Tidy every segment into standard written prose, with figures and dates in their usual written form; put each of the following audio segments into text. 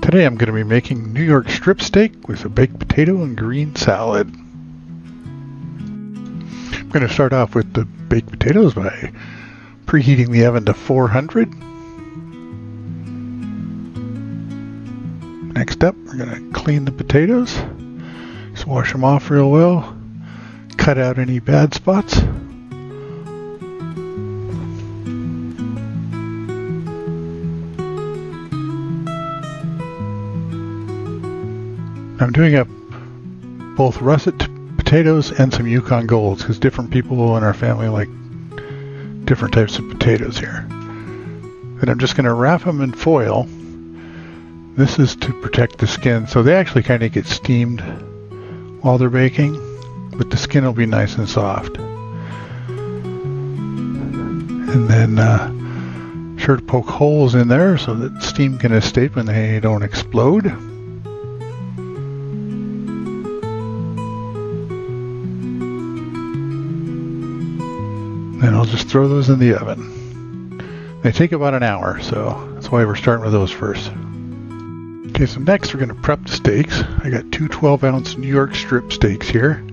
Today I'm going to be making New York strip steak with a baked potato and green salad. I'm going to start off with the baked potatoes by preheating the oven to 400. Next up, we're going to clean the potatoes. Just wash them off real well. Cut out any bad spots. I'm doing up both russet potatoes and some Yukon Golds because different people in our family like different types of potatoes here. Then I'm just going to wrap them in foil. This is to protect the skin, so they actually kind of get steamed while they're baking, but the skin will be nice and soft. And then sure to poke holes in there so that steam can escape and they don't explode. Then I'll just throw those in the oven. They take about an hour, so that's why we're starting with those first. Okay, so next we're going to prep the steaks. I got two 12-ounce New York strip steaks here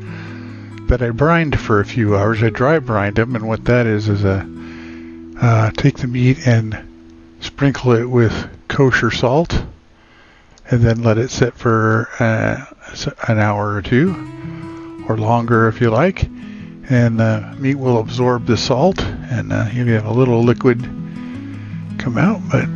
that I brined for a few hours. I dry brined them, and what that is take the meat and sprinkle it with kosher salt, and then let it sit for an hour or two, or longer if you like. And the meat will absorb the salt, and you have a little liquid come out. But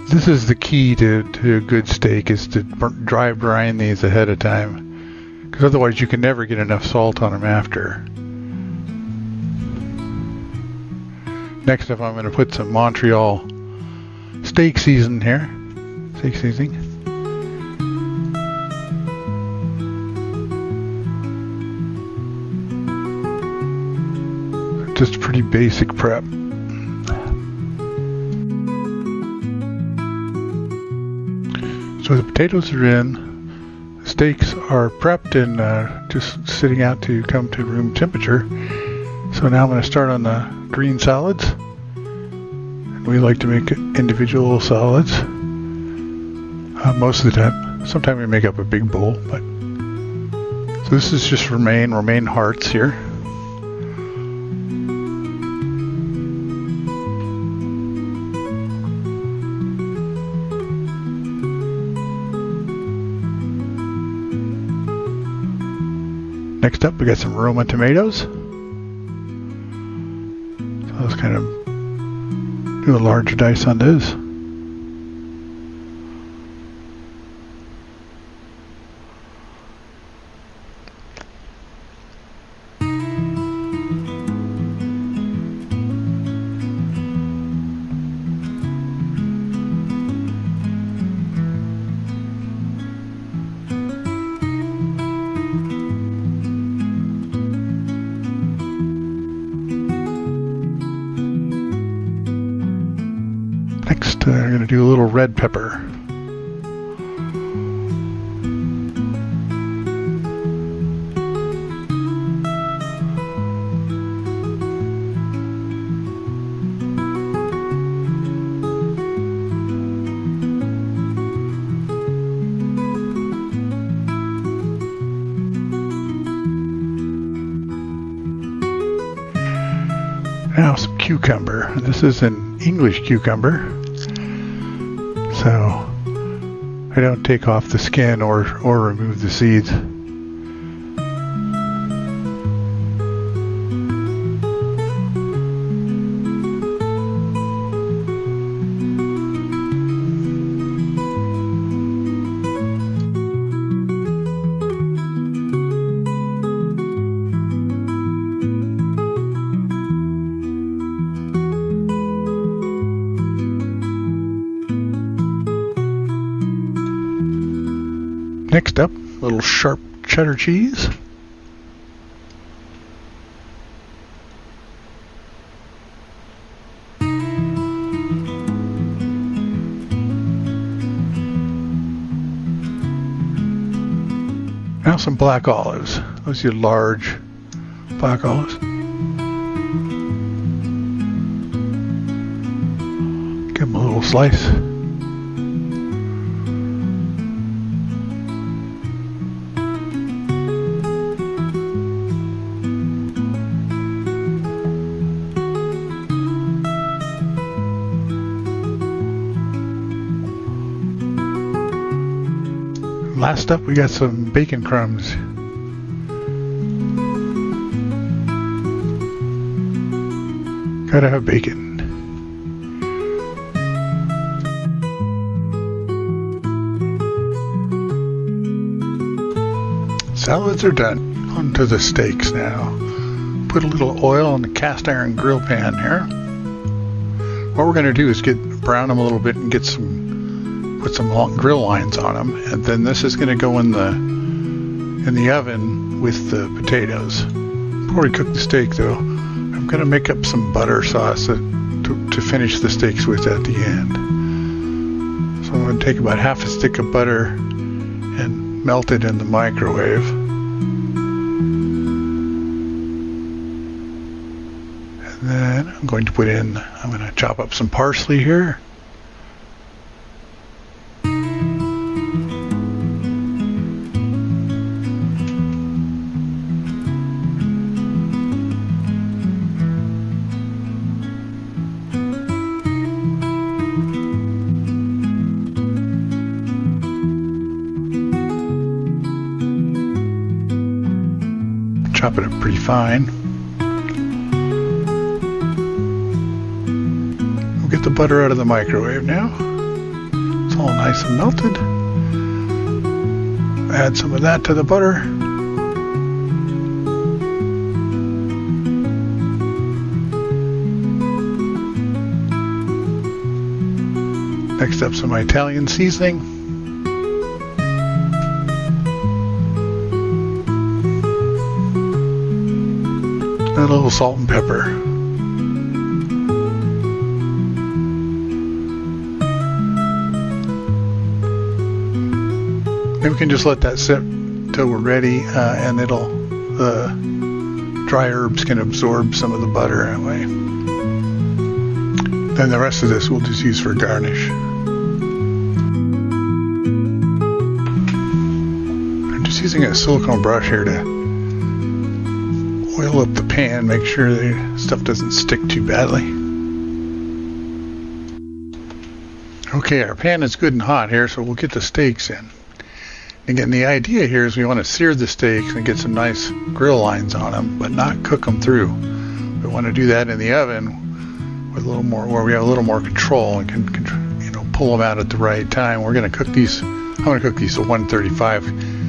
this is the key to a good steak, is to dry brine these ahead of time, because otherwise you can never get enough salt on them after. Next up, I'm going to put some Montreal steak seasoning here. Steak seasoning. Just pretty basic prep. So the potatoes are in, the steaks are prepped and just sitting out to come to room temperature. So now I'm going to start on the green salads. And we like to make individual salads most of the time. Sometimes we make up a big bowl, but so this is just romaine hearts here. Next up, we got some Roma tomatoes. So let's kind of do a large dice on those. Next, I'm going to do a little red pepper. Now some cucumber. This is an English cucumber, so I don't take off the skin or remove the seeds. Next up, a little sharp cheddar cheese. Now some black olives. Those are large black olives. Give them a little slice. Last up, we got some bacon crumbs. Gotta have bacon. Salads are done. Onto the steaks now. Put a little oil in the cast iron grill pan here. What we're going to do is brown them a little bit and put some long grill lines on them, and then this is going to go in the oven with the potatoes. Before we cook the steak, though, I'm going to make up some butter sauce to finish the steaks with at the end. So I'm going to take about half a stick of butter and melt it in the microwave. And then I'm going to chop up some parsley here. Chop it up pretty fine. We'll get the butter out of the microwave now. It's all nice and melted. Add some of that to the butter. Next up, some Italian seasoning. A little salt and pepper. Then we can just let that sit till we're ready, and the dry herbs can absorb some of the butter that way. Then the rest of this we'll just use for garnish. I'm just using a silicone brush here to oil up the pan, make sure the stuff doesn't stick too badly. Okay, our pan is good and hot here, so we'll get the steaks in. Again, the idea here is we want to sear the steaks and get some nice grill lines on them, but not cook them through. We want to do that in the oven with a little more, where we have a little more control and can pull them out at the right time. We're going to cook these. I'm going to cook these to 135.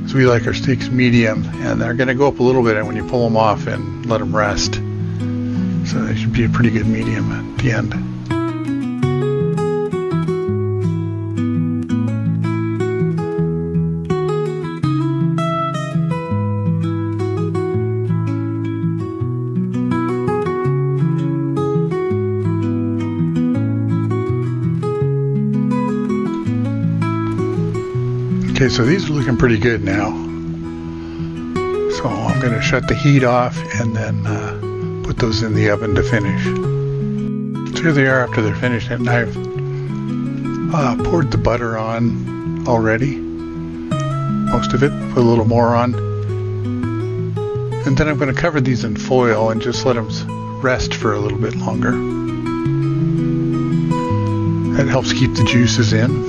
So we like our steaks medium, and they're going to go up a little bit when you pull them off and let them rest. So they should be a pretty good medium at the end. Okay, so these are looking pretty good now. So I'm going to shut the heat off and then put those in the oven to finish. So here they are after they're finished, and I've poured the butter on already. Most of it, put a little more on. And then I'm going to cover these in foil and just let them rest for a little bit longer. That helps keep the juices in.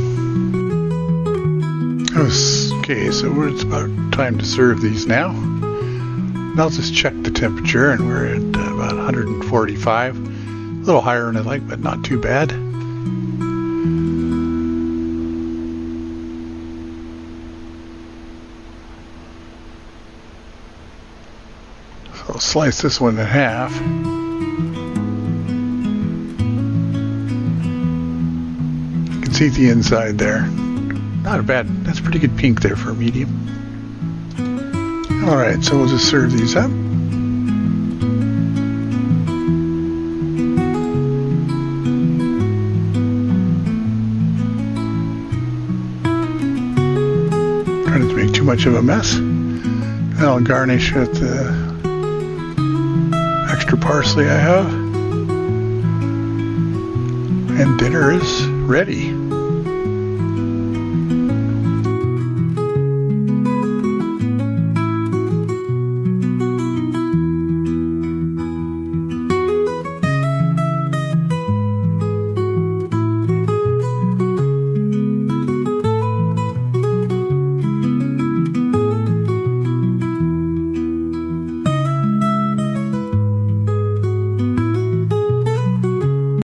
Okay, so it's about time to serve these now. And I'll just check the temperature, and we're at about 145. A little higher than I like, but not too bad. So I'll slice this one in half. You can see the inside there. Not bad. That's pretty good pink there for a medium. Alright, so we'll just serve these up. Trying not to make too much of a mess. And I'll garnish with the extra parsley I have. And dinner is ready.